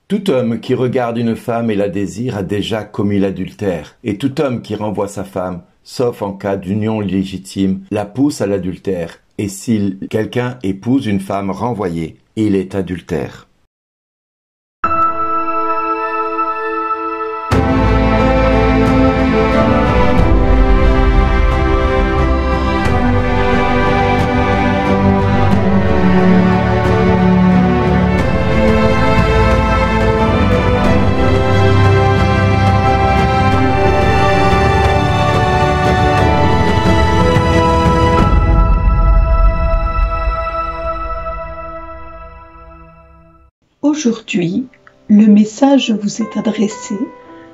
Tout homme qui regarde une femme et la désire a déjà commis l'adultère, et tout homme qui renvoie sa femme, sauf en cas d'union illégitime, la pousse à l'adultère, et si quelqu'un épouse une femme renvoyée, il est adultère. Aujourd'hui, le message vous est adressé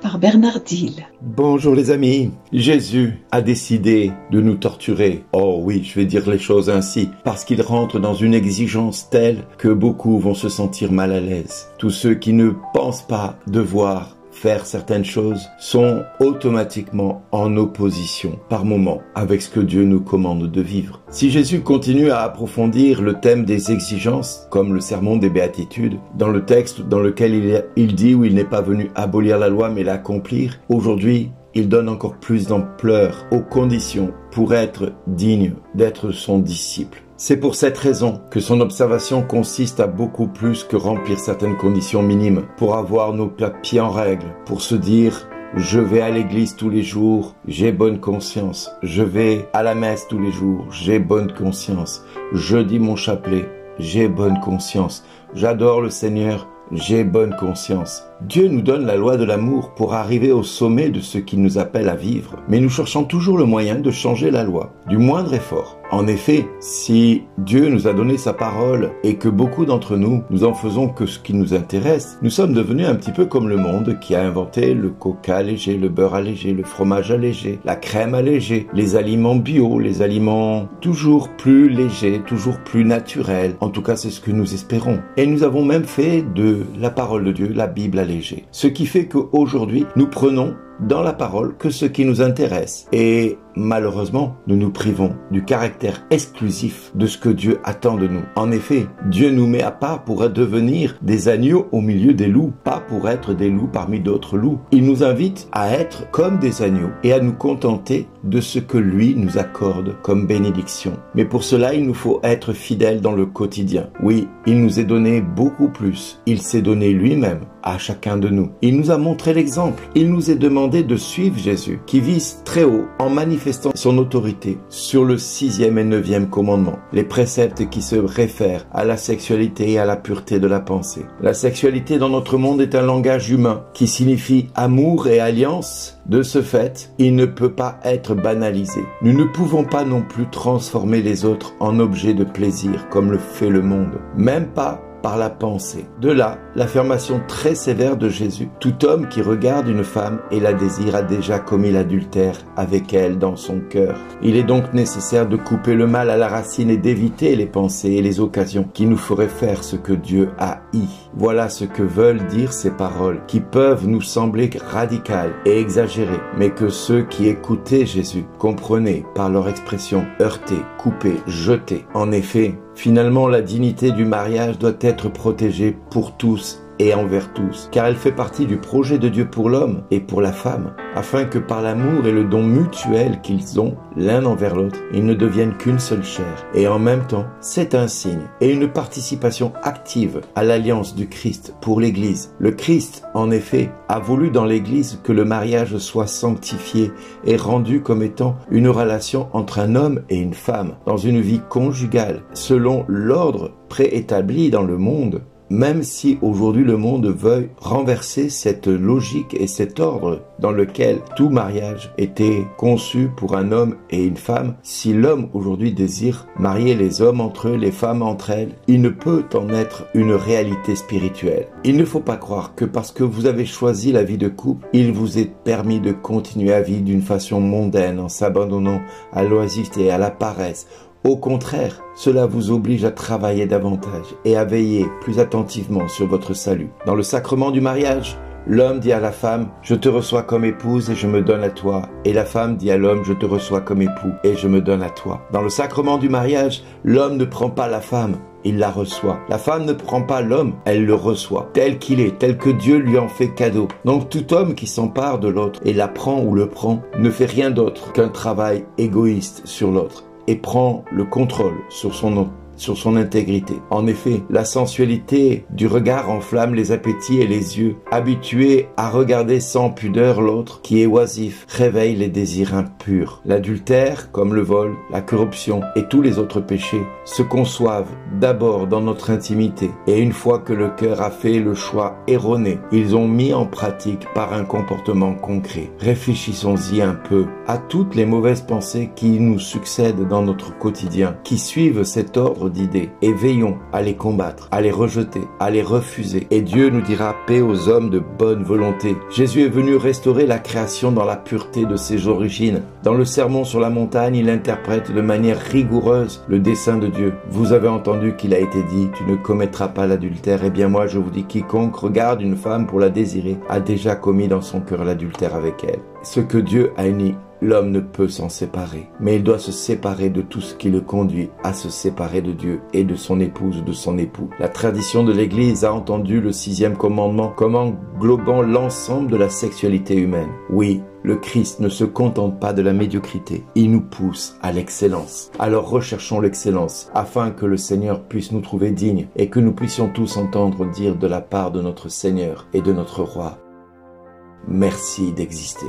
par Bernard Dille. Bonjour les amis, Jésus a décidé de nous torturer. Oh oui, je vais dire les choses ainsi, parce qu'il rentre dans une exigence telle que beaucoup vont se sentir mal à l'aise. Tous ceux qui ne pensent pas devoir faire certaines choses sont automatiquement en opposition par moment avec ce que Dieu nous commande de vivre. Si Jésus continue à approfondir le thème des exigences, comme le sermon des béatitudes, dans le texte dans lequel il dit où il n'est pas venu abolir la loi mais l'accomplir, aujourd'hui il donne encore plus d'ampleur aux conditions pour être digne d'être son disciple. C'est pour cette raison que son observation consiste à beaucoup plus que remplir certaines conditions minimes pour avoir nos papiers en règle, pour se dire « je vais à l'église tous les jours, j'ai bonne conscience, je vais à la messe tous les jours, j'ai bonne conscience, je dis mon chapelet, j'ai bonne conscience, j'adore le Seigneur, j'ai bonne conscience ». Dieu nous donne la loi de l'amour pour arriver au sommet de ce qu'il nous appelle à vivre, mais nous cherchons toujours le moyen de changer la loi, du moindre effort. En effet, si Dieu nous a donné sa parole et que beaucoup d'entre nous en faisons que ce qui nous intéresse, nous sommes devenus un petit peu comme le monde qui a inventé le coca allégé, le beurre allégé, le fromage allégé, la crème allégée, les aliments bio, les aliments toujours plus légers, toujours plus naturels. En tout cas, c'est ce que nous espérons. Et nous avons même fait de la parole de Dieu, la Bible allégée. Ce qui fait qu'aujourd'hui, nous prenons dans la parole que ce qui nous intéresse. Et malheureusement, nous nous privons du caractère exclusif de ce que Dieu attend de nous. En effet, Dieu nous met à part pour devenir des agneaux au milieu des loups, pas pour être des loups parmi d'autres loups. Il nous invite à être comme des agneaux et à nous contenter de ce que lui nous accorde comme bénédiction. Mais pour cela, il nous faut être fidèles dans le quotidien. Oui, il nous est donné beaucoup plus. Il s'est donné lui-même à chacun de nous. Il nous a montré l'exemple. Il nous est demandé de suivre Jésus, qui vise très haut en manifestant son autorité sur le 6e et 9e commandement, les préceptes qui se réfèrent à la sexualité et à la pureté de la pensée. La sexualité dans notre monde est un langage humain qui signifie amour et alliance. De ce fait, il ne peut pas être banalisé. Nous ne pouvons pas non plus transformer les autres en objets de plaisir comme le fait le monde, même pas par la pensée. De là, l'affirmation très sévère de Jésus. Tout homme qui regarde une femme et la désire a déjà commis l'adultère avec elle dans son cœur. Il est donc nécessaire de couper le mal à la racine et d'éviter les pensées et les occasions qui nous feraient faire ce que Dieu haït. Voilà ce que veulent dire ces paroles, qui peuvent nous sembler radicales et exagérées, mais que ceux qui écoutaient Jésus comprenaient par leur expression heurter, couper, jeter. En effet, finalement, la dignité du mariage doit être protégée pour tous et envers tous, car elle fait partie du projet de Dieu pour l'homme et pour la femme, afin que par l'amour et le don mutuel qu'ils ont l'un envers l'autre, ils ne deviennent qu'une seule chair. Et en même temps, c'est un signe et une participation active à l'alliance du Christ pour l'Église. Le Christ, en effet, a voulu dans l'Église que le mariage soit sanctifié et rendu comme étant une relation entre un homme et une femme, dans une vie conjugale, selon l'ordre préétabli dans le monde. Même si aujourd'hui le monde veuille renverser cette logique et cet ordre dans lequel tout mariage était conçu pour un homme et une femme, si l'homme aujourd'hui désire marier les hommes entre eux, les femmes entre elles, il ne peut en être une réalité spirituelle. Il ne faut pas croire que parce que vous avez choisi la vie de couple, il vous est permis de continuer à vivre d'une façon mondaine en s'abandonnant à l'oisiveté et à la paresse. Au contraire, cela vous oblige à travailler davantage et à veiller plus attentivement sur votre salut. Dans le sacrement du mariage, l'homme dit à la femme « Je te reçois comme épouse et je me donne à toi ». Et la femme dit à l'homme « Je te reçois comme époux et je me donne à toi ». Dans le sacrement du mariage, l'homme ne prend pas la femme, il la reçoit. La femme ne prend pas l'homme, elle le reçoit, tel qu'il est, tel que Dieu lui en fait cadeau. Donc tout homme qui s'empare de l'autre et la prend ou le prend ne fait rien d'autre qu'un travail égoïste sur l'autre et prend le contrôle sur son intégrité. En effet, la sensualité du regard enflamme les appétits et les yeux. Habitués à regarder sans pudeur l'autre qui est oisif, réveille les désirs impurs. L'adultère, comme le vol, la corruption et tous les autres péchés, se conçoivent d'abord dans notre intimité. Et une fois que le cœur a fait le choix erroné, ils ont mis en pratique par un comportement concret. Réfléchissons-y un peu à toutes les mauvaises pensées qui nous succèdent dans notre quotidien, qui suivent cet ordre d'idées, et veillons à les combattre, à les rejeter, à les refuser. Et Dieu nous dira paix aux hommes de bonne volonté. Jésus est venu restaurer la création dans la pureté de ses origines. Dans le sermon sur la montagne, il interprète de manière rigoureuse le dessein de Dieu. Vous avez entendu qu'il a été dit, tu ne commettras pas l'adultère. Eh bien moi je vous dis, quiconque regarde une femme pour la désirer a déjà commis dans son cœur l'adultère avec elle. Ce que Dieu a uni, l'homme ne peut s'en séparer, mais il doit se séparer de tout ce qui le conduit à se séparer de Dieu et de son épouse ou de son époux. La tradition de l'Église a entendu le 6e commandement comme englobant l'ensemble de la sexualité humaine. Oui, le Christ ne se contente pas de la médiocrité, il nous pousse à l'excellence. Alors recherchons l'excellence, afin que le Seigneur puisse nous trouver dignes et que nous puissions tous entendre dire de la part de notre Seigneur et de notre Roi, merci d'exister.